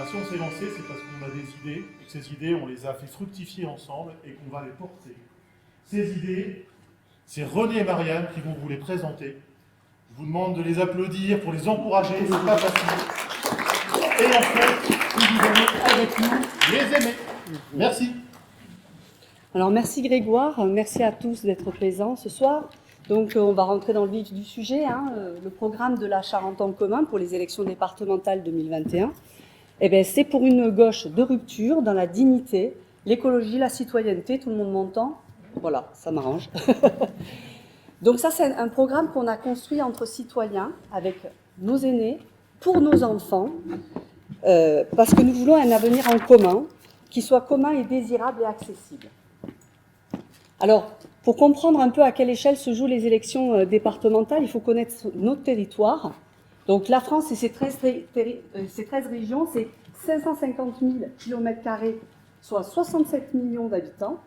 Si on s'est lancé, c'est parce qu'on a des idées, et que ces idées, on les a fait fructifier ensemble et qu'on va les porter. Ces idées, c'est René et Marianne qui vont vous les présenter. Je vous demande de les applaudir pour les encourager, c'est pas facile. Et en fait, si vous allez avec nous les aimer. Merci. Alors merci Grégoire, merci à tous d'être présents ce soir. Donc on va rentrer dans le vif du sujet, le programme de la Charente en commun pour les élections départementales 2021. Eh bien, c'est pour une gauche de rupture dans la dignité, l'écologie, la citoyenneté. Tout le monde m'entend? Voilà, ça m'arrange. Donc ça, c'est un programme qu'on a construit entre citoyens, avec nos aînés, pour nos enfants, parce que nous voulons un avenir en commun, qui soit commun et désirable et accessible. Alors, pour comprendre un peu à quelle échelle se jouent les élections départementales, il faut connaître notre territoire. Donc la France et ses 13 régions, c'est 550 000 km², soit 67 millions d'habitants.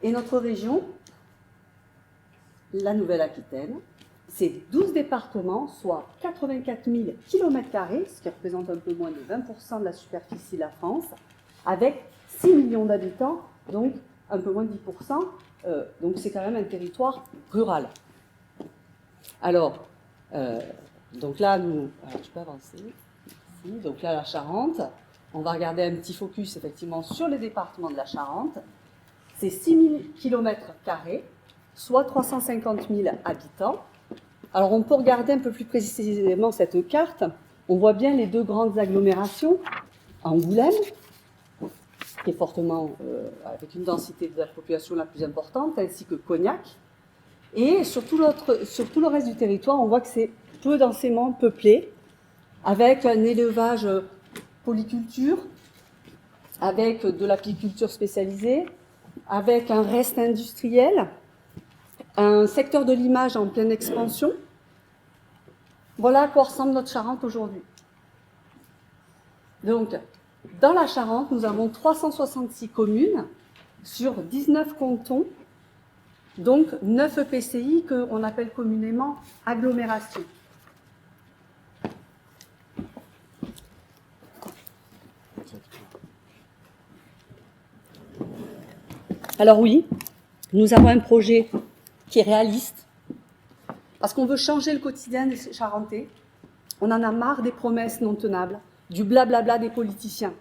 Et notre région, la Nouvelle-Aquitaine, c'est 12 départements, soit 84 000 km², ce qui représente un peu moins de 20% de la superficie de la France, avec 6 millions d'habitants, donc un peu moins de 10%. Donc c'est quand même un territoire rural. Alors, donc là, je peux avancer ici. Donc là, la Charente, on va regarder un petit focus effectivement sur les départements de la Charente. C'est 6 000 km², soit 350 000 habitants. Alors on peut regarder un peu plus précisément cette carte. On voit bien les deux grandes agglomérations, Angoulême, qui est fortement, avec une densité de la population la plus importante, ainsi que Cognac. Et sur tout le reste du territoire, on voit que c'est peu densément peuplé, avec un élevage polyculture, avec de l'apiculture spécialisée, avec un reste industriel, un secteur de l'image en pleine expansion. Voilà à quoi ressemble notre Charente aujourd'hui. Donc, dans la Charente, nous avons 366 communes sur 19 cantons, donc 9 EPCI qu'on appelle communément agglomérations. Alors oui, nous avons un projet qui est réaliste, parce qu'on veut changer le quotidien des Charentais. On en a marre des promesses non tenables, du blablabla des politiciens.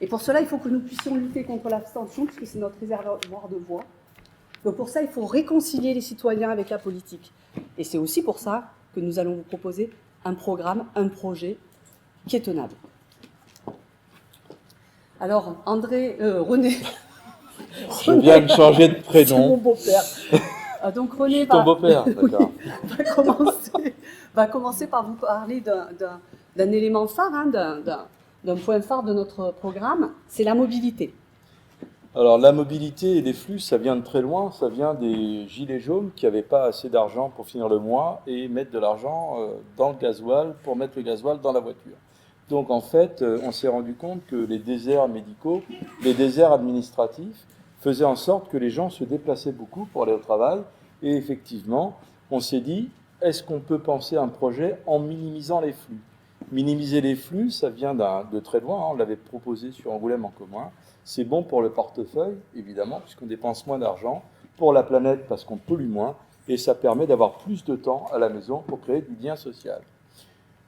Et pour cela, il faut que nous puissions lutter contre l'abstention, puisque c'est notre réservoir de voix. Donc pour ça, il faut réconcilier les citoyens avec la politique. Et c'est aussi pour ça que nous allons vous proposer un programme, un projet qui est tenable. Alors, René... Je viens de changer de prénom. C'est mon beau-père. Donc René ton beau-père, d'accord. va commencer par vous parler d'un élément phare, d'un point phare de notre programme, c'est la mobilité. Alors la mobilité et les flux, ça vient de très loin, ça vient des gilets jaunes qui n'avaient pas assez d'argent pour finir le mois et mettre de l'argent dans le gasoil pour mettre le gasoil dans la voiture. Donc en fait, on s'est rendu compte que les déserts médicaux, les déserts administratifs faisaient en sorte que les gens se déplaçaient beaucoup pour aller au travail. Et effectivement, on s'est dit, est-ce qu'on peut penser à un projet en minimisant les flux? Minimiser les flux, ça vient de très loin, on l'avait proposé sur Angoulême en commun. C'est bon pour le portefeuille, évidemment, puisqu'on dépense moins d'argent, pour la planète parce qu'on pollue moins, et ça permet d'avoir plus de temps à la maison pour créer du lien social.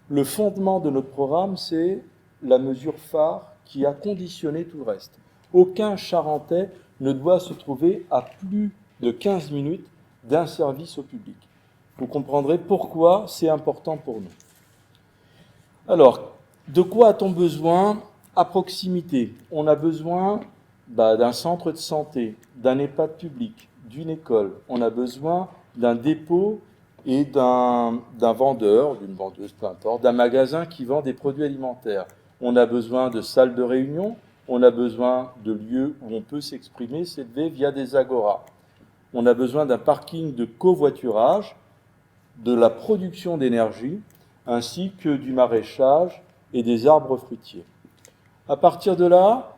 Le fondement de notre programme, c'est la mesure phare qui a conditionné tout le reste. Aucun Charentais ne doit se trouver à plus de 15 minutes d'un service au public. Vous comprendrez pourquoi c'est important pour nous. Alors, de quoi a-t-on besoin à proximité? On a besoin d'un centre de santé, d'un EHPAD public, d'une école. On a besoin d'un dépôt et d'un vendeur, d'une vendeuse, peu importe, d'un magasin qui vend des produits alimentaires. On a besoin de salles de réunion, on a besoin de lieux où on peut s'exprimer, s'élever via des agoras. On a besoin d'un parking de covoiturage, de la production d'énergie, ainsi que du maraîchage et des arbres fruitiers. À partir de là,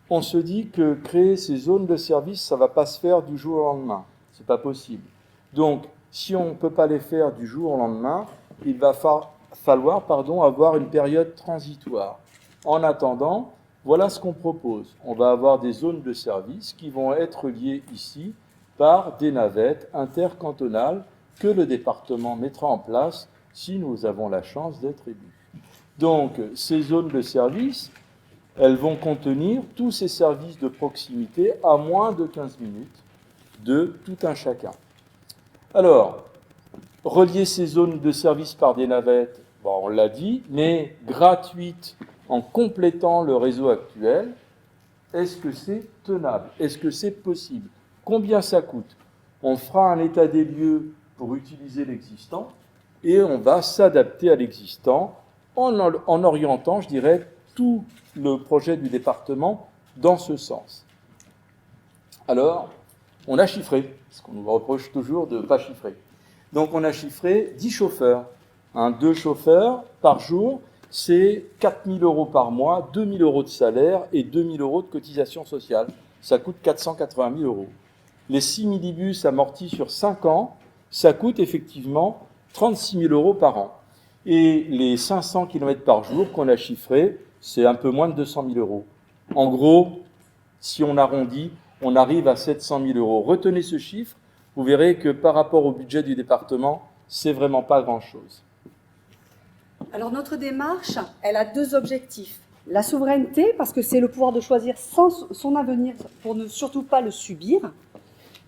on se dit que créer ces zones de service, ça ne va pas se faire du jour au lendemain. Ce n'est pas possible. Donc, si on ne peut pas les faire du jour au lendemain, il va falloir avoir une période transitoire. En attendant, voilà ce qu'on propose. On va avoir des zones de service qui vont être liées ici par des navettes intercantonales que le département mettra en place si nous avons la chance d'être élus. Donc, ces zones de service, elles vont contenir tous ces services de proximité à moins de 15 minutes de tout un chacun. Alors, relier ces zones de service par des navettes, bon, on l'a dit, mais gratuites en complétant le réseau actuel, est-ce que c'est tenable? Est-ce que c'est possible? Combien ça coûte? On fera un état des lieux pour utiliser l'existant et on va s'adapter à l'existant en orientant, je dirais, tout le projet du département dans ce sens. Alors, on a chiffré, parce qu'on nous reproche toujours de ne pas chiffrer. Donc, on a chiffré 10 chauffeurs. 2 chauffeurs par jour, c'est 4 000 € par mois, 2 000 € de salaire et 2 000 € de cotisation sociale. Ça coûte 480 000 €. Les 6 minibus amortis sur 5 ans, ça coûte effectivement 36 000 € par an. Et les 500 km par jour qu'on a chiffrés, c'est un peu moins de 200 000 €. En gros, si on arrondit, on arrive à 700 000 €. Retenez ce chiffre, vous verrez que par rapport au budget du département, c'est vraiment pas grand-chose. Alors notre démarche, elle a 2 objectifs. La souveraineté, parce que c'est le pouvoir de choisir son avenir pour ne surtout pas le subir,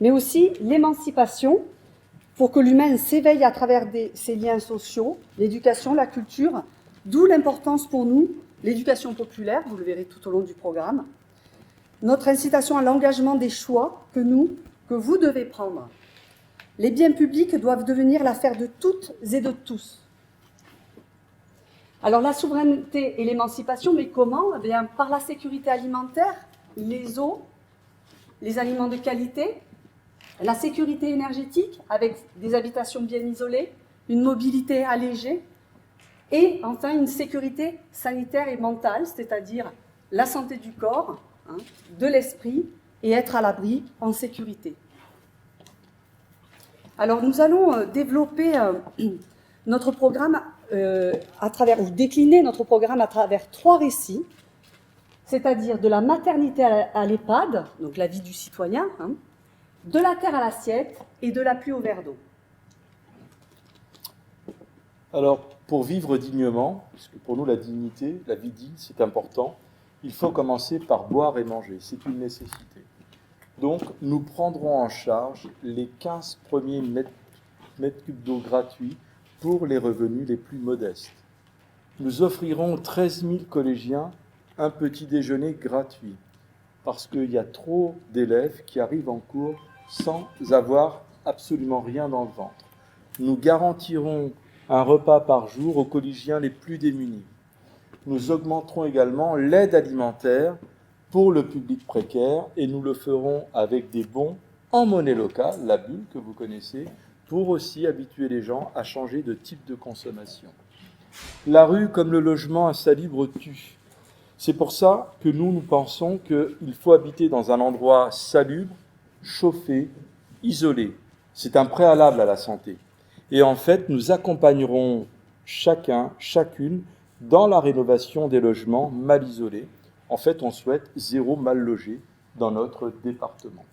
mais aussi l'émancipation, pour que l'humain s'éveille à travers ses liens sociaux, l'éducation, la culture, d'où l'importance pour nous, l'éducation populaire, vous le verrez tout au long du programme, notre incitation à l'engagement des choix que vous devez prendre. Les biens publics doivent devenir l'affaire de toutes et de tous. Alors la souveraineté et l'émancipation, mais comment? Eh bien, par la sécurité alimentaire, les eaux, les aliments de qualité, la sécurité énergétique avec des habitations bien isolées, une mobilité allégée et enfin une sécurité sanitaire et mentale, c'est-à-dire la santé du corps, de l'esprit et être à l'abri en sécurité. Alors nous allons développer notre programme ou décliner notre programme à travers 3 récits, c'est-à-dire de la maternité à l'EHPAD, donc la vie du citoyen, de la terre à l'assiette et de la pluie au verre d'eau. Alors, pour vivre dignement, parce que pour nous la dignité, la vie digne, c'est important, il faut commencer par boire et manger, c'est une nécessité. Donc, nous prendrons en charge les 15 premiers mètres cubes d'eau gratuits pour les revenus les plus modestes. Nous offrirons aux 13 000 collégiens un petit déjeuner gratuit, parce qu'il y a trop d'élèves qui arrivent en cours sans avoir absolument rien dans le ventre. Nous garantirons un repas par jour aux collégiens les plus démunis. Nous augmenterons également l'aide alimentaire pour le public précaire et nous le ferons avec des bons en monnaie locale, la bulle que vous connaissez, pour aussi habituer les gens à changer de type de consommation. La rue comme le logement insalubre tue. C'est pour ça que nous pensons qu'il faut habiter dans un endroit salubre, chauffé, isolé. C'est un préalable à la santé. Et en fait, nous accompagnerons chacune, dans la rénovation des logements mal isolés. En fait, on souhaite 0 mal logé dans notre département.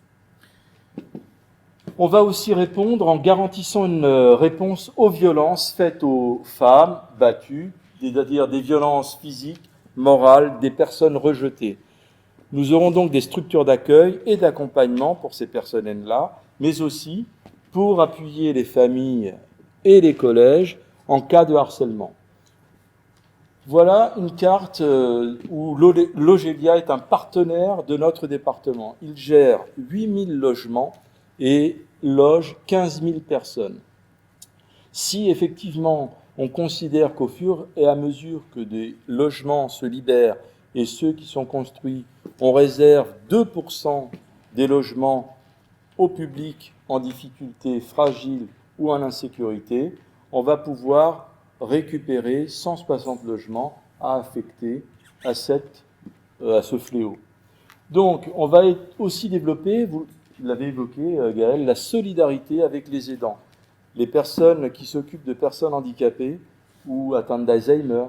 On va aussi répondre en garantissant une réponse aux violences faites aux femmes battues, c'est-à-dire des violences physiques, morales, des personnes rejetées. Nous aurons donc des structures d'accueil et d'accompagnement pour ces personnes-là, mais aussi pour appuyer les familles et les collèges en cas de harcèlement. Voilà une carte où Logélia est un partenaire de notre département. Il gère 8 000 logements et loge 15 000 personnes. Si effectivement on considère qu'au fur et à mesure que des logements se libèrent et ceux qui sont construits, on réserve 2% des logements au public en difficulté, fragile ou en insécurité, on va pouvoir récupérer 160 logements à affecter à ce fléau. Donc, on va aussi développer, vous l'avez évoqué, Gaël, la solidarité avec les aidants. Les personnes qui s'occupent de personnes handicapées ou atteintes d'Alzheimer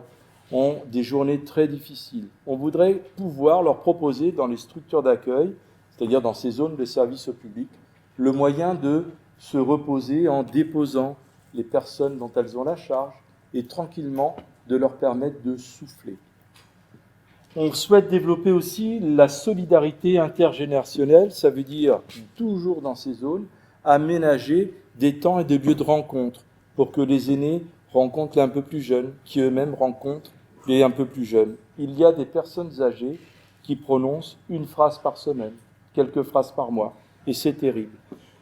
ont des journées très difficiles. On voudrait pouvoir leur proposer dans les structures d'accueil, c'est-à-dire dans ces zones de service au public, le moyen de se reposer en déposant les personnes dont elles ont la charge et tranquillement de leur permettre de souffler. On souhaite développer aussi la solidarité intergénérationnelle, ça veut dire, toujours dans ces zones, aménager des temps et des lieux de rencontre pour que les aînés rencontrent les un peu plus jeunes, qui eux-mêmes rencontrent les un peu plus jeunes. Il y a des personnes âgées qui prononcent une phrase par semaine, quelques phrases par mois, et c'est terrible.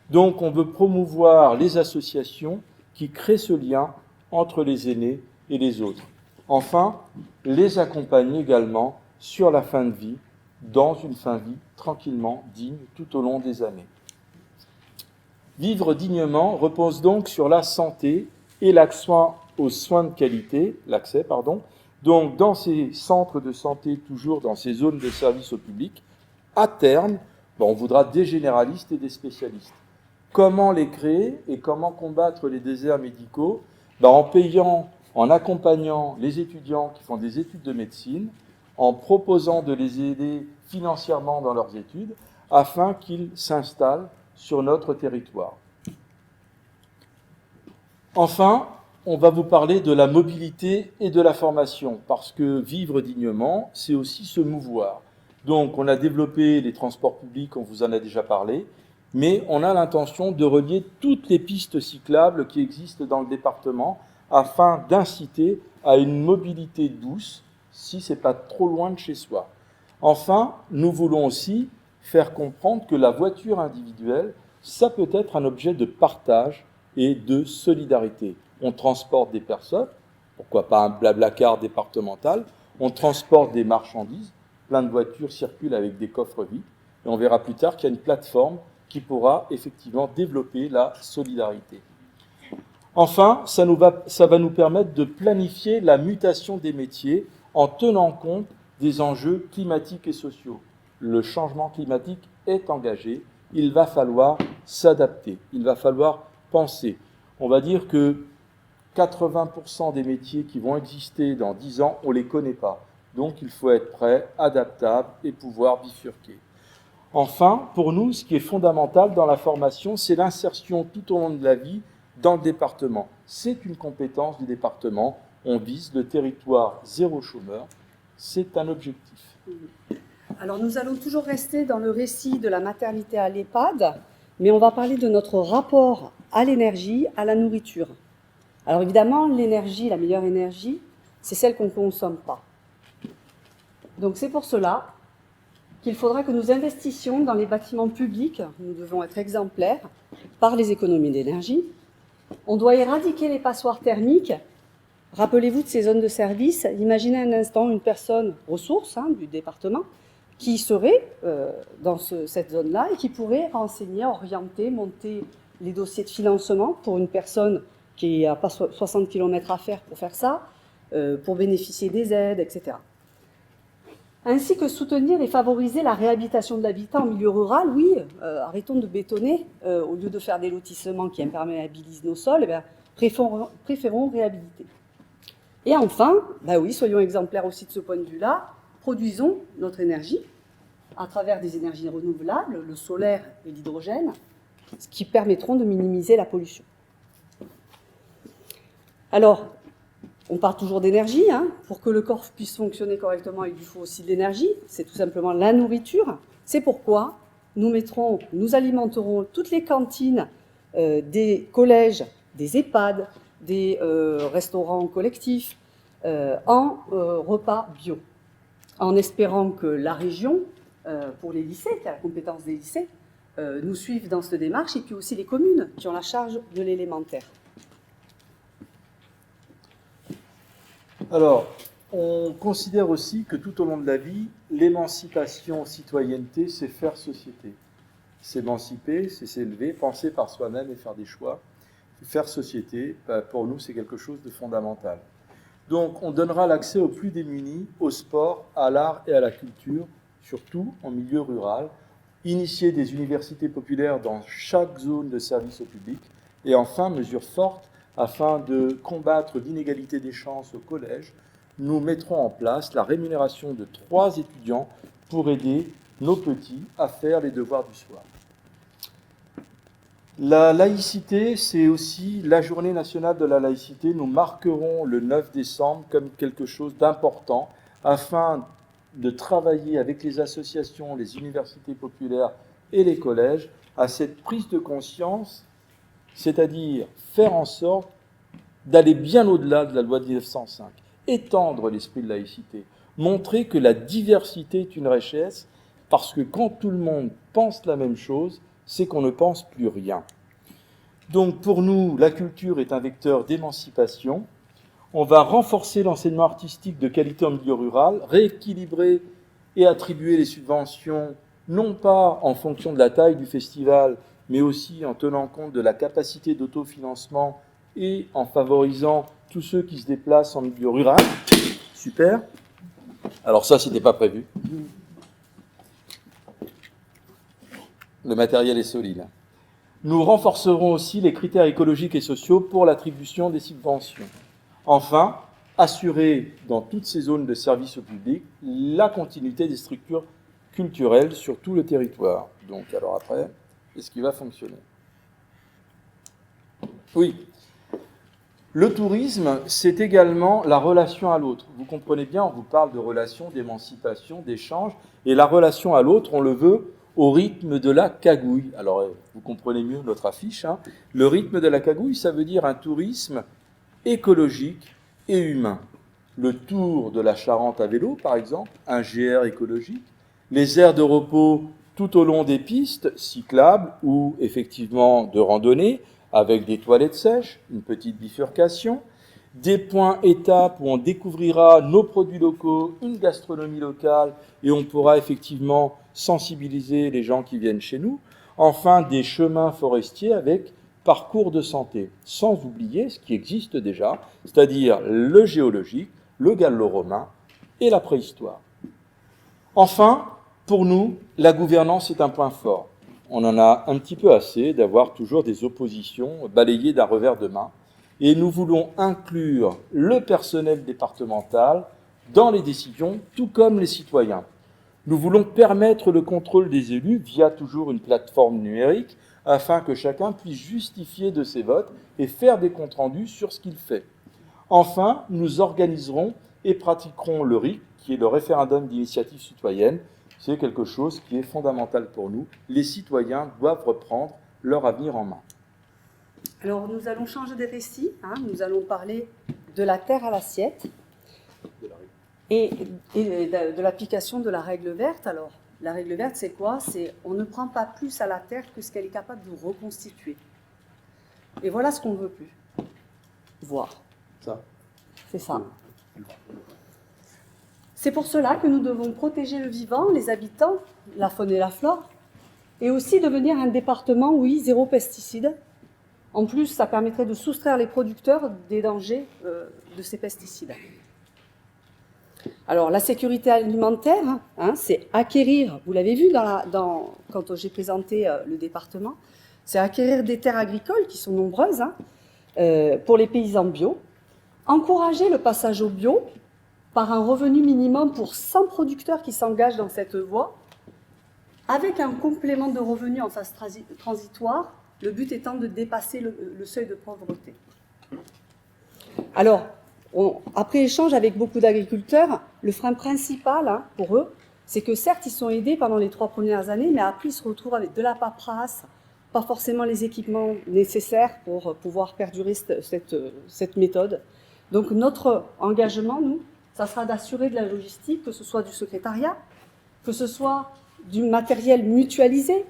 Donc on veut promouvoir les associations qui créent ce lien entre les aînés et les autres. Enfin, les accompagner également sur la fin de vie, dans une fin de vie tranquillement, digne, tout au long des années. Vivre dignement repose donc sur la santé et l'accès aux soins de qualité, Donc, dans ces centres de santé, toujours dans ces zones de service au public, à terme, on voudra des généralistes et des spécialistes. Comment les créer et comment combattre les déserts médicaux? En payant, en accompagnant les étudiants qui font des études de médecine, en proposant de les aider financièrement dans leurs études, afin qu'ils s'installent sur notre territoire. Enfin, on va vous parler de la mobilité et de la formation, parce que vivre dignement, c'est aussi se mouvoir. Donc, on a développé les transports publics, on vous en a déjà parlé, mais on a l'intention de relier toutes les pistes cyclables qui existent dans le département afin d'inciter à une mobilité douce, si ce n'est pas trop loin de chez soi. Enfin, nous voulons aussi faire comprendre que la voiture individuelle, ça peut être un objet de partage et de solidarité. On transporte des personnes, pourquoi pas un blablacar départemental, on transporte des marchandises, plein de voitures circulent avec des coffres vides, et on verra plus tard qu'il y a une plateforme qui pourra effectivement développer la solidarité. Enfin, ça va nous permettre de planifier la mutation des métiers en tenant compte des enjeux climatiques et sociaux. Le changement climatique est engagé, il va falloir s'adapter, il va falloir penser. On va dire que 80% des métiers qui vont exister dans 10 ans, on ne les connaît pas. Donc il faut être prêt, adaptable et pouvoir bifurquer. Enfin, pour nous, ce qui est fondamental dans la formation, c'est l'insertion tout au long de la vie dans le département. C'est une compétence du département. On vise le territoire zéro chômeur. C'est un objectif. Alors nous allons toujours rester dans le récit de la maternité à l'EHPAD, mais on va parler de notre rapport à l'énergie, à la nourriture. Alors évidemment, l'énergie, la meilleure énergie, c'est celle qu'on ne consomme pas. Donc c'est pour cela qu'il faudra que nous investissions dans les bâtiments publics. Nous devons être exemplaires par les économies d'énergie. On doit éradiquer les passoires thermiques. Rappelez-vous de ces zones de service. Imaginez un instant une personne ressource du département qui serait dans cette zone-là et qui pourrait renseigner, orienter, monter les dossiers de financement pour une personne qui n'a pas 60 km à faire pour faire ça, pour bénéficier des aides, etc. Ainsi que soutenir et favoriser la réhabilitation de l'habitat en milieu rural. Oui, arrêtons de bétonner, au lieu de faire des lotissements qui imperméabilisent nos sols, préférons réhabiliter. Et enfin, oui, soyons exemplaires aussi de ce point de vue-là, produisons notre énergie à travers des énergies renouvelables, le solaire et l'hydrogène, ce qui permettront de minimiser la pollution. Alors, on parle toujours d'énergie. Pour que le corps puisse fonctionner correctement, il lui faut aussi de l'énergie. C'est tout simplement la nourriture. C'est pourquoi nous alimenterons toutes les cantines des collèges, des EHPAD, des restaurants collectifs en repas bio. En espérant que la région, pour les lycées, qui a la compétence des lycées, nous suive dans cette démarche, et puis aussi les communes qui ont la charge de l'élémentaire. Alors, on considère aussi que tout au long de la vie, l'émancipation, citoyenneté, c'est faire société. S'émanciper, c'est s'élever, penser par soi-même et faire des choix. Faire société, pour nous, c'est quelque chose de fondamental. Donc, on donnera l'accès aux plus démunis, au sport, à l'art et à la culture surtout en milieu rural, initier des universités populaires dans chaque zone de service au public, et enfin, mesure forte, afin de combattre l'inégalité des chances au collège, nous mettrons en place la rémunération de 3 étudiants pour aider nos petits à faire les devoirs du soir. La laïcité, c'est aussi la journée nationale de la laïcité. Nous marquerons le 9 décembre comme quelque chose d'important afin de travailler avec les associations, les universités populaires et les collèges à cette prise de conscience, c'est-à-dire faire en sorte d'aller bien au-delà de la loi de 1905, étendre l'esprit de laïcité, montrer que la diversité est une richesse, parce que quand tout le monde pense la même chose, c'est qu'on ne pense plus rien. Donc pour nous, la culture est un vecteur d'émancipation. On va renforcer l'enseignement artistique de qualité en milieu rural, rééquilibrer et attribuer les subventions, non pas en fonction de la taille du festival, mais aussi en tenant compte de la capacité d'autofinancement et en favorisant tous ceux qui se déplacent en milieu rural. Super. Alors ça, c'était pas prévu. Le matériel est solide. Nous renforcerons aussi les critères écologiques et sociaux pour l'attribution des subventions. Enfin, assurer dans toutes ces zones de service au public la continuité des structures culturelles sur tout le territoire. Donc, alors après, est-ce qu'il va fonctionner? Oui. Le tourisme, c'est également la relation à l'autre. Vous comprenez bien, on vous parle de relation, d'émancipation, d'échange, et la relation à l'autre, on le veut au rythme de la cagouille. Alors, vous comprenez mieux notre affiche, hein. Le rythme de la cagouille, ça veut dire un tourisme écologique et humain. Le tour de la Charente à vélo, par exemple, un GR écologique, les aires de repos tout au long des pistes cyclables ou effectivement de randonnée, avec des toilettes sèches, une petite bifurcation, des points étapes où on découvrira nos produits locaux, une gastronomie locale, et on pourra effectivement sensibiliser les gens qui viennent chez nous. Enfin, des chemins forestiers avec parcours de santé, sans oublier ce qui existe déjà, c'est-à-dire le géologique, le gallo-romain et la préhistoire. Enfin, pour nous, la gouvernance est un point fort. On en a un petit peu assez d'avoir toujours des oppositions balayées d'un revers de main. Et nous voulons inclure le personnel départemental dans les décisions, tout comme les citoyens. Nous voulons permettre le contrôle des élus via toujours une plateforme numérique, afin que chacun puisse justifier de ses votes et faire des comptes rendus sur ce qu'il fait. Enfin, nous organiserons et pratiquerons le RIC, qui est le référendum d'initiative citoyenne. C'est quelque chose qui est fondamental pour nous. Les citoyens doivent reprendre leur avenir en main. Alors, nous allons changer de récit. Nous allons parler de la terre à l'assiette et de l'application de la règle verte. Alors, la règle verte, c'est quoi? C'est on ne prend pas plus à la terre que ce qu'elle est capable de reconstituer. Et voilà ce qu'on ne veut plus voir. Ça. C'est ça. C'est pour cela que nous devons protéger le vivant, les habitants, la faune et la flore, et aussi devenir un département, oui, zéro pesticides. En plus, ça permettrait de soustraire les producteurs des dangers de ces pesticides. Alors, la sécurité alimentaire, c'est acquérir, vous l'avez vu quand j'ai présenté le département, c'est acquérir des terres agricoles qui sont nombreuses pour les paysans bio, encourager le passage au bio par un revenu minimum pour 100 producteurs qui s'engagent dans cette voie, avec un complément de revenu en phase transitoire, le but étant de dépasser le seuil de pauvreté. Alors, après échange avec beaucoup d'agriculteurs, le frein principal pour eux, c'est que certes, ils sont aidés pendant les 3 premières années, mais après, ils se retrouvent avec de la paperasse, pas forcément les équipements nécessaires pour pouvoir perdurer cette méthode. Donc, notre engagement, nous, ça sera d'assurer de la logistique, que ce soit du secrétariat, que ce soit du matériel mutualisé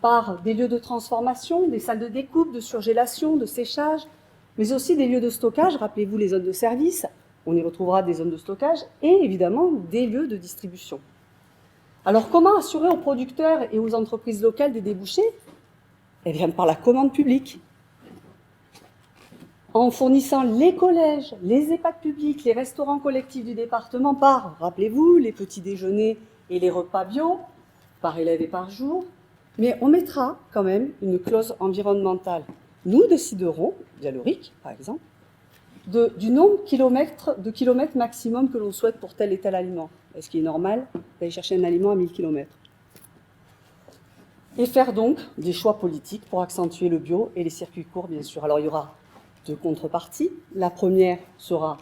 par des lieux de transformation, des salles de découpe, de surgélation, de séchage, mais aussi des lieux de stockage. Rappelez-vous les zones de service, on y retrouvera des zones de stockage et évidemment des lieux de distribution. Alors comment assurer aux producteurs et aux entreprises locales des débouchés? Eh bien par la commande publique. En fournissant les collèges, les EHPAD publics, les restaurants collectifs du département par, rappelez-vous, les petits déjeuners et les repas bio, par élève et par jour, mais on mettra quand même une clause environnementale. Nous déciderons, via le RIC par exemple, du nombre de kilomètres maximum que l'on souhaite pour tel et tel aliment. Est-ce qu'il est normal d'aller chercher un aliment à 1000 km? Et faire donc des choix politiques pour accentuer le bio et les circuits courts, bien sûr. Alors il y aura deux contreparties. La première sera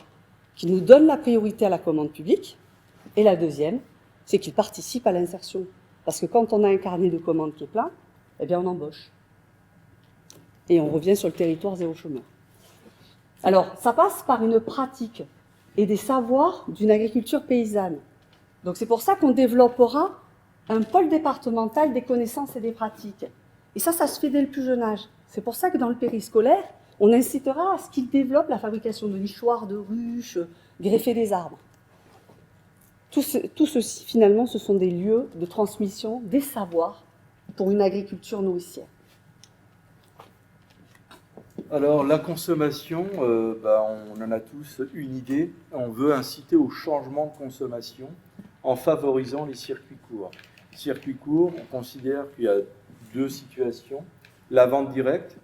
qu'il nous donne la priorité à la commande publique, et la deuxième, c'est qu'il participe à l'insertion. Parce que quand on a un carnet de commandes qui est plein, eh bien on embauche. Et on revient sur le territoire zéro chômeur. Alors, ça passe par une pratique et des savoirs d'une agriculture paysanne. Donc c'est pour ça qu'on développera un pôle départemental des connaissances et des pratiques. Et ça se fait dès le plus jeune âge. C'est pour ça que dans le périscolaire, on incitera à ce qu'ils développent la fabrication de nichoirs, de ruches, greffer des arbres. Tout ceci, finalement, ce sont des lieux de transmission des savoirs pour une agriculture nourricière. Alors, la consommation, on en a tous une idée. On veut inciter au changement de consommation en favorisant les circuits courts. Circuits courts, on considère qu'il y a deux situations. La vente directe,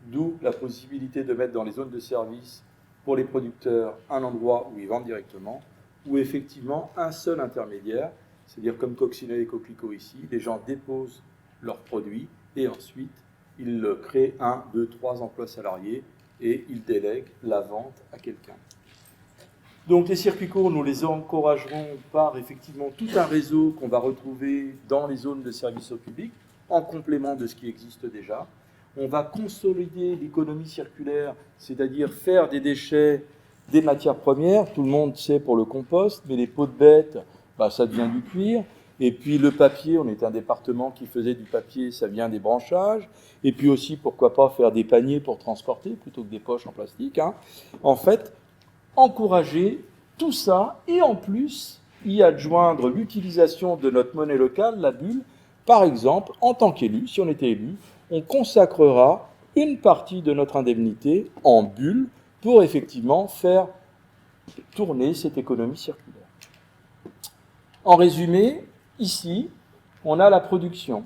d'où la possibilité de mettre dans les zones de service pour les producteurs un endroit où ils vendent directement, ou effectivement un seul intermédiaire, c'est-à-dire comme Coccinelle et Coquelicot ici, les gens déposent leurs produits et ensuite ils créent 1, 2, 3 emplois salariés et ils délèguent la vente à quelqu'un. Donc les circuits courts, nous les encouragerons par effectivement tout un réseau qu'on va retrouver dans les zones de service au public, en complément de ce qui existe déjà. On va consolider l'économie circulaire, c'est-à-dire faire des déchets des matières premières. Tout le monde sait pour le compost, mais les peaux de bêtes, ça devient du cuir. Et puis le papier, on est un département qui faisait du papier, ça vient des branchages. Et puis aussi, pourquoi pas faire des paniers pour transporter plutôt que des poches en plastique. En fait, encourager tout ça et en plus y adjoindre l'utilisation de notre monnaie locale, la bulle. Par exemple, en tant qu'élu, si on était élu, on consacrera une partie de notre indemnité en bulle pour effectivement faire tourner cette économie circulaire. En résumé, ici, on a la production,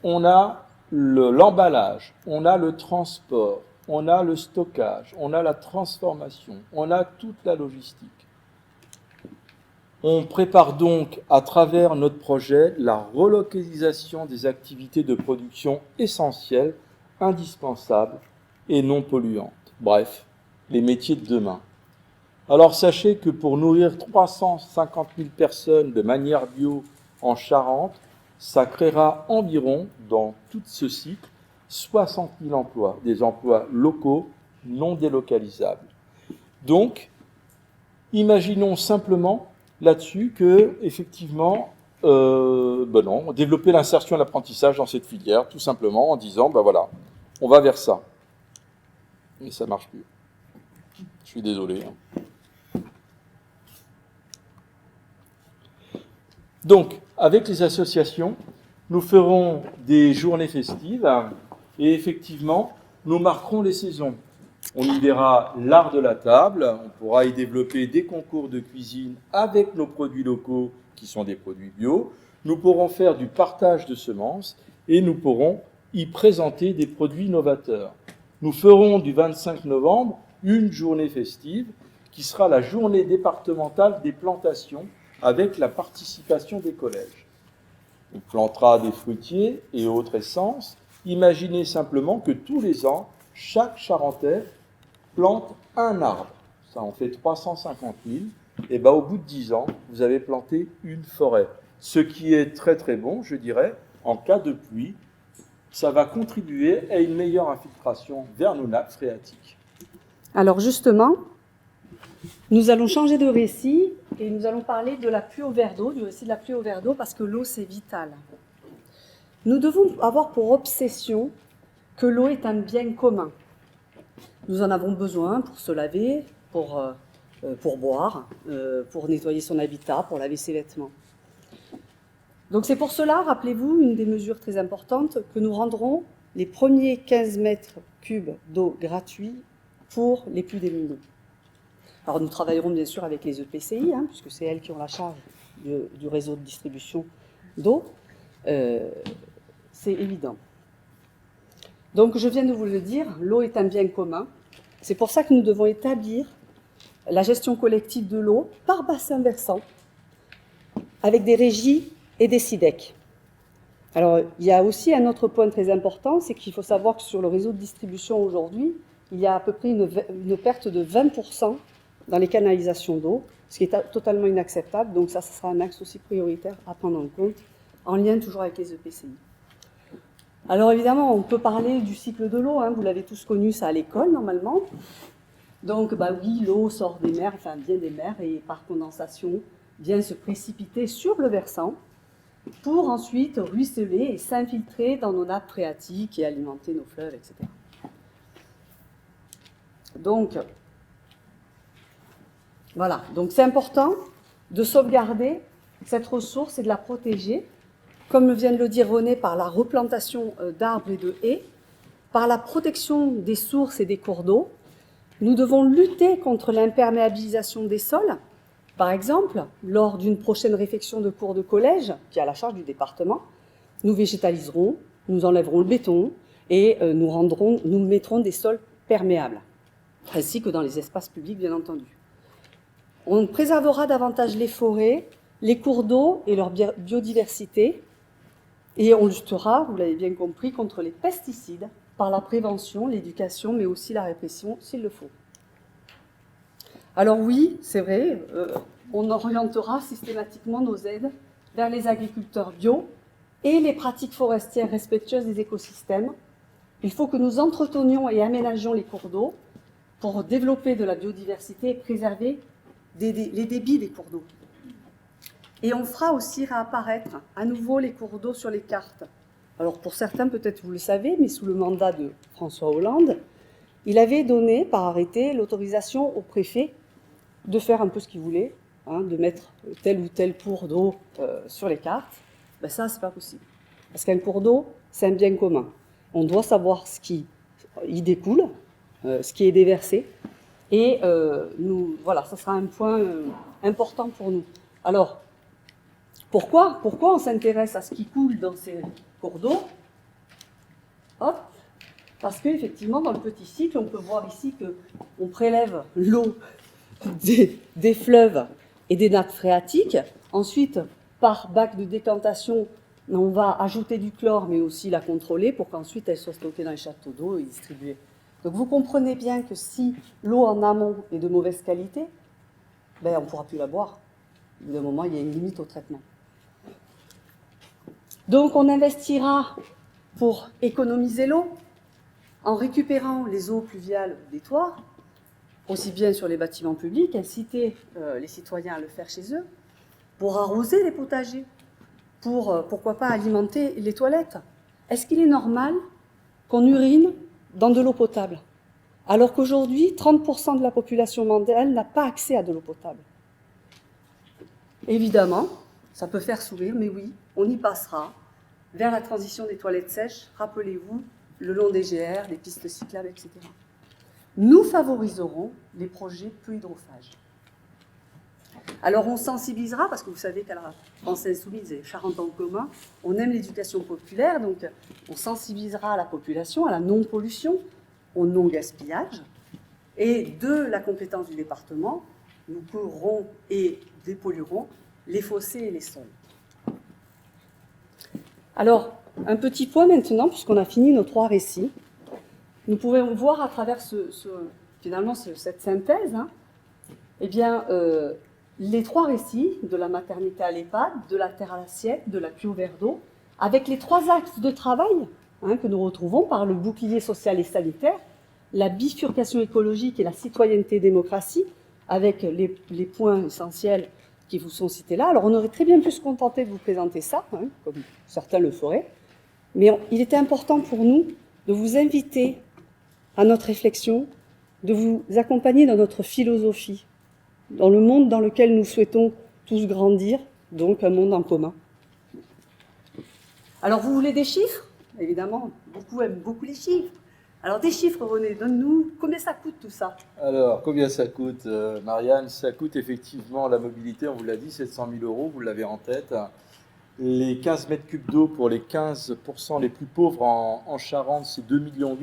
on a l'emballage, on a le transport, on a le stockage, on a la transformation, on a toute la logistique. On prépare donc, à travers notre projet, la relocalisation des activités de production essentielles, indispensables et non polluantes. Bref, les métiers de demain. Alors sachez que pour nourrir 350 000 personnes de manière bio en Charente, ça créera environ, dans tout ce cycle, 60 000 emplois, des emplois locaux non délocalisables. Donc, imaginons simplement là-dessus que, effectivement, développer l'insertion et l'apprentissage dans cette filière, tout simplement en disant, voilà, on va vers ça. Mais ça ne marche plus. Je suis désolé. Donc, avec les associations, nous ferons des journées festives et effectivement, nous marquerons les saisons. On y verra l'art de la table, on pourra y développer des concours de cuisine avec nos produits locaux qui sont des produits bio. Nous pourrons faire du partage de semences et nous pourrons y présenter des produits novateurs. Nous ferons du 25 novembre une journée festive qui sera la journée départementale des plantations avec la participation des collèges. On plantera des fruitiers et autres essences. Imaginez simplement que tous les ans, chaque Charentais plante un arbre. Ça en fait 350 000. Et au bout de 10 ans, vous avez planté une forêt. Ce qui est très très bon, je dirais, en cas de pluie, ça va contribuer à une meilleure infiltration vers nos nappes phréatiques. Alors justement, nous allons changer de récit et nous allons parler de la pluie au verre d'eau, du récit de la pluie au verre d'eau, parce que l'eau, c'est vital. Nous devons avoir pour obsession que l'eau est un bien commun. Nous en avons besoin pour se laver, pour boire, pour nettoyer son habitat, pour laver ses vêtements. Donc c'est pour cela, rappelez-vous, une des mesures très importantes, que nous rendrons les premiers 15 mètres cubes d'eau gratuits pour les plus démunis. Alors nous travaillerons bien sûr avec les EPCI, puisque c'est elles qui ont la charge du réseau de distribution d'eau, c'est évident. Donc je viens de vous le dire, l'eau est un bien commun. C'est pour ça que nous devons établir la gestion collective de l'eau par bassin versant, avec des régies et des SIDEC. Alors, il y a aussi un autre point très important, c'est qu'il faut savoir que sur le réseau de distribution aujourd'hui, il y a à peu près une perte de 20% dans les canalisations d'eau, ce qui est totalement inacceptable. Donc ça, ce sera un axe aussi prioritaire à prendre en compte, en lien toujours avec les EPCI. Alors évidemment, on peut parler du cycle de l'eau, hein, vous l'avez tous connu ça à l'école normalement. Donc oui, l'eau sort des mers, enfin vient des mers et par condensation vient se précipiter sur le versant pour ensuite ruisseler et s'infiltrer dans nos nappes phréatiques et alimenter nos fleuves, etc. Donc, voilà. Donc c'est important de sauvegarder cette ressource et de la protéger, comme vient de le dire René, par la replantation d'arbres et de haies, par la protection des sources et des cours d'eau. Nous devons lutter contre l'imperméabilisation des sols. Par exemple, lors d'une prochaine réfection de cours de collège, qui est à la charge du département, nous végétaliserons, nous enlèverons le béton et nous mettrons des sols perméables, ainsi que dans les espaces publics, bien entendu. On préservera davantage les forêts, les cours d'eau et leur biodiversité, et on luttera, vous l'avez bien compris, contre les pesticides par la prévention, l'éducation, mais aussi la répression s'il le faut. Alors oui, c'est vrai, on orientera systématiquement nos aides vers les agriculteurs bio et les pratiques forestières respectueuses des écosystèmes. Il faut que nous entretenions et aménagions les cours d'eau pour développer de la biodiversité et préserver les débits des cours d'eau. Et on fera aussi réapparaître à nouveau les cours d'eau sur les cartes. Alors pour certains, peut-être vous le savez, mais sous le mandat de François Hollande, il avait donné par arrêté l'autorisation au préfet de faire un peu ce qu'il voulait, hein, de mettre tel ou tel cours d'eau sur les cartes. Ben ça, c'est pas possible. Parce qu'un cours d'eau, c'est un bien commun. On doit savoir ce qui y découle, ce qui est déversé. Et voilà, ça sera un point important pour nous. Alors, pourquoi on s'intéresse à ce qui coule dans ces cours d'eau? Hop, parce qu'effectivement, dans le petit cycle, on peut voir ici qu'on prélève l'eau des fleuves et des nappes phréatiques. Ensuite, par bac de décantation, on va ajouter du chlore, mais aussi la contrôler pour qu'ensuite elle soit stockée dans les châteaux d'eau et distribuée. Donc vous comprenez bien que si l'eau en amont est de mauvaise qualité, ben on ne pourra plus la boire. Au bout d'un moment, il y a une limite au traitement. Donc on investira pour économiser l'eau en récupérant les eaux pluviales des toits, aussi bien sur les bâtiments publics, inciter les citoyens à le faire chez eux, pour arroser les potagers, pour, pourquoi pas, alimenter les toilettes. Est-ce qu'il est normal qu'on urine dans de l'eau potable, alors qu'aujourd'hui, 30% de la population mondiale n'a pas accès à de l'eau potable? Évidemment, ça peut faire sourire, mais oui, on y passera vers la transition des toilettes sèches, rappelez-vous, le long des GR, des pistes cyclables, etc. Nous favoriserons les projets peu hydrophages. Alors on sensibilisera, parce que vous savez qu'à la France Insoumise et Charente en commun, on aime l'éducation populaire, donc on sensibilisera la population à la non-pollution, au non-gaspillage, et de la compétence du département, nous courrons et dépolluerons les fossés et les sols. Alors, un petit point maintenant, puisqu'on a fini nos 3 récits. Nous pouvons voir à travers finalement cette synthèse, hein, eh bien, les 3 récits, de la maternité à l'EHPAD, de la terre à l'assiette, de la pluie au verre d'eau, avec les 3 axes de travail hein, que nous retrouvons par le bouclier social et sanitaire, la bifurcation écologique et la citoyenneté-démocratie, avec les points essentiels qui vous sont cités là. Alors on aurait très bien pu se contenter de vous présenter ça, hein, comme certains le feraient, mais il était important pour nous de vous inviter à notre réflexion, de vous accompagner dans notre philosophie, dans le monde dans lequel nous souhaitons tous grandir, donc un monde en commun. Alors vous voulez des chiffres? Évidemment, beaucoup aiment beaucoup les chiffres. Alors des chiffres, René, donne-nous combien ça coûte tout ça? Alors, combien ça coûte, Marianne? Ça coûte effectivement la mobilité, on vous l'a dit, 700 000 euros, vous l'avez en tête. Les 15 mètres cubes d'eau pour les 15% les plus pauvres en Charente, c'est 2,8 millions.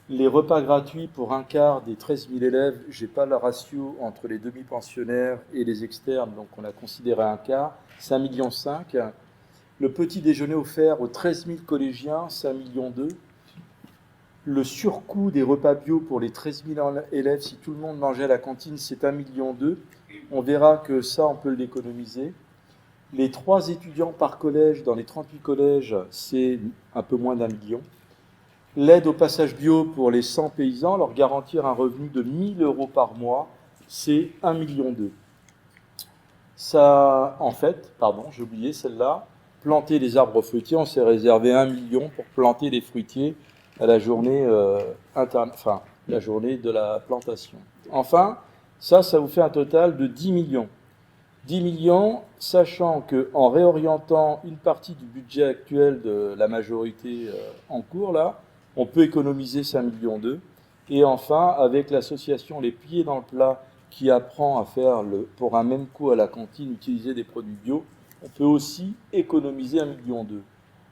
Les repas gratuits pour un quart des 13 000 élèves, je n'ai pas le ratio entre les demi-pensionnaires et les externes, donc on a considéré un quart, 5,5 millions. Le petit déjeuner offert aux 13 000 collégiens, 5,2 millions. Le surcoût des repas bio pour les 13 000 élèves, si tout le monde mangeait à la cantine, c'est 1,2 million. On verra que ça, on peut l'économiser. Les 3 étudiants par collège dans les 38 collèges, c'est un peu moins d'1 million. L'aide au passage bio pour les 100 paysans, leur garantir un revenu de 1 000 euros par mois, c'est 1,2 million. Ça, en fait, pardon, j'ai oublié celle-là, planter les arbres fruitiers, on s'est réservé 1 million pour planter les fruitiers à la journée, la journée de la plantation. Enfin, ça vous fait un total de 10 millions. 10 millions, sachant qu'en réorientant une partie du budget actuel de la majorité en cours, là, on peut économiser 5,2 millions. Et enfin, avec l'association Les Pieds dans le Plat, qui apprend à faire, pour un même coût à la cantine, utiliser des produits bio, on peut aussi économiser 1,2 million.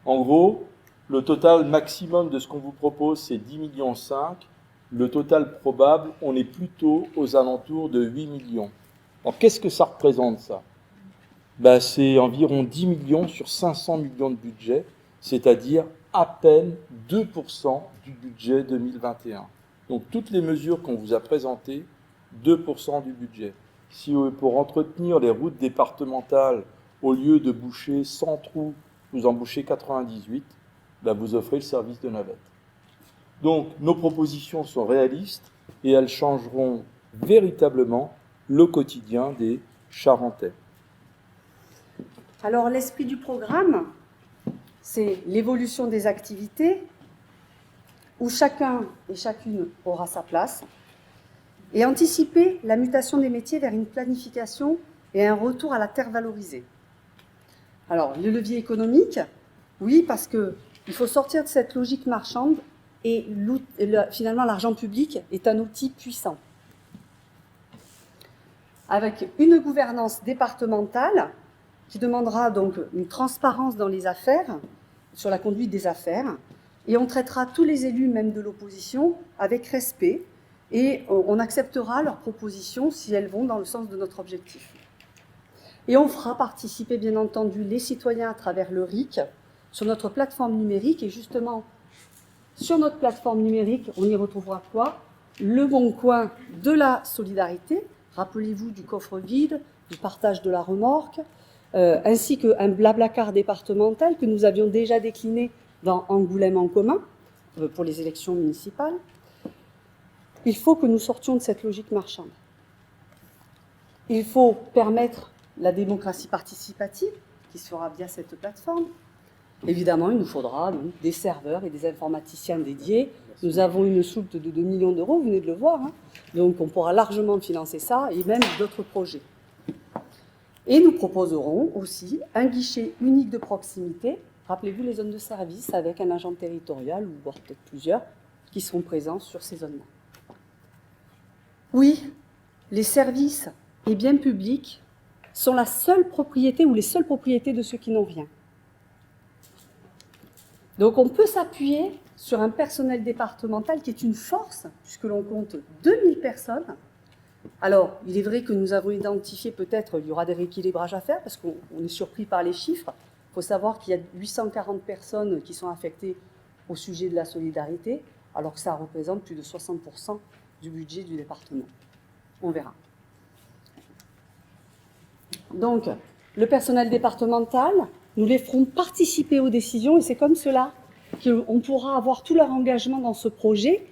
En gros, le total maximum de ce qu'on vous propose, c'est 10,5 millions. Le total probable, on est plutôt aux alentours de 8 millions. Alors, qu'est-ce que ça représente, ça? C'est environ 10 millions sur 500 millions de budget, c'est-à-dire à peine 2% du budget 2021. Donc, toutes les mesures qu'on vous a présentées, 2% du budget. Si pour entretenir les routes départementales, au lieu de boucher 100 trous, vous en bouchez 98, vous offrez le service de navette. Donc, nos propositions sont réalistes et elles changeront véritablement le quotidien des Charentais. Alors, l'esprit du programme, c'est l'évolution des activités, où chacun et chacune aura sa place, et anticiper la mutation des métiers vers une planification et un retour à la terre valorisée. Alors, le levier économique, oui, parce qu'il faut sortir de cette logique marchande et finalement l'argent public est un outil puissant. Avec une gouvernance départementale qui demandera donc une transparence dans les affaires, sur la conduite des affaires, et on traitera tous les élus, même de l'opposition, avec respect, et on acceptera leurs propositions si elles vont dans le sens de notre objectif. Et on fera participer, bien entendu, les citoyens à travers le RIC sur notre plateforme numérique. Et justement, sur notre plateforme numérique, on y retrouvera quoi? Le bon coin de la solidarité. Rappelez-vous du coffre vide, du partage de la remorque, ainsi qu'un Blablacar départemental que nous avions déjà décliné dans Angoulême en commun pour les élections municipales. Il faut que nous sortions de cette logique marchande. Il faut permettre la démocratie participative qui se fera via cette plateforme. Évidemment, il nous faudra donc, des serveurs et des informaticiens dédiés. Nous avons une soulte de 2 millions d'euros, vous venez de le voir. Donc on pourra largement financer ça et même d'autres projets. Et nous proposerons aussi un guichet unique de proximité. Rappelez-vous les zones de service avec un agent territorial ou voire peut-être plusieurs qui seront présents sur ces zones-là. Oui, les services et biens publics sont la seule propriété ou les seules propriétés de ceux qui n'ont rien. Donc on peut s'appuyer sur un personnel départemental qui est une force, puisque l'on compte 2000 personnes. Alors, il est vrai que nous avons identifié peut-être, il y aura des rééquilibrages à faire, parce qu'on est surpris par les chiffres. Il faut savoir qu'il y a 840 personnes qui sont affectées au sujet de la solidarité, alors que ça représente plus de 60% du budget du département. On verra. Donc, le personnel départemental, nous les ferons participer aux décisions et c'est comme cela qu'on pourra avoir tout leur engagement dans ce projet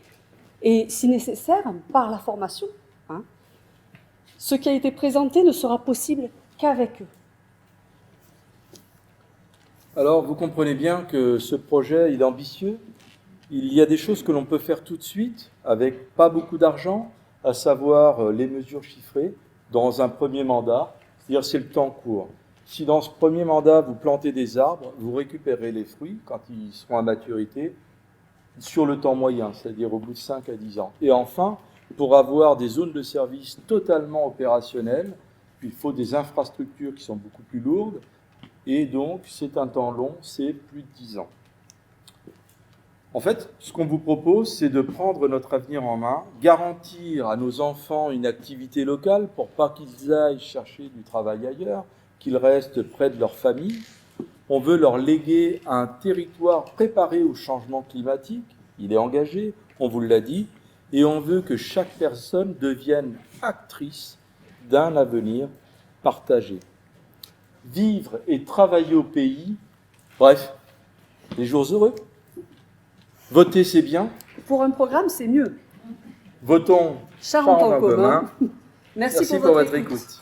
et, si nécessaire, par la formation. Ce qui a été présenté ne sera possible qu'avec eux. Alors, vous comprenez bien que ce projet est ambitieux. Il y a des choses que l'on peut faire tout de suite avec pas beaucoup d'argent, à savoir les mesures chiffrées dans un premier mandat, c'est-à-dire c'est le temps court. Si dans ce premier mandat, vous plantez des arbres, vous récupérez les fruits quand ils seront à maturité, sur le temps moyen, c'est-à-dire au bout de 5 à 10 ans. Et enfin, pour avoir des zones de service totalement opérationnelles, il faut des infrastructures qui sont beaucoup plus lourdes, et donc c'est un temps long, c'est plus de 10 ans. En fait, ce qu'on vous propose, c'est de prendre notre avenir en main, garantir à nos enfants une activité locale pour pas qu'ils aillent chercher du travail ailleurs, qu'ils restent près de leur famille. On veut leur léguer un territoire préparé au changement climatique, il est engagé, on vous l'a dit, et on veut que chaque personne devienne actrice d'un avenir partagé. Vivre et travailler au pays, bref, des jours heureux. Voter, c'est bien. Pour un programme, c'est mieux. Votons Charente en commun. Merci pour votre écoute.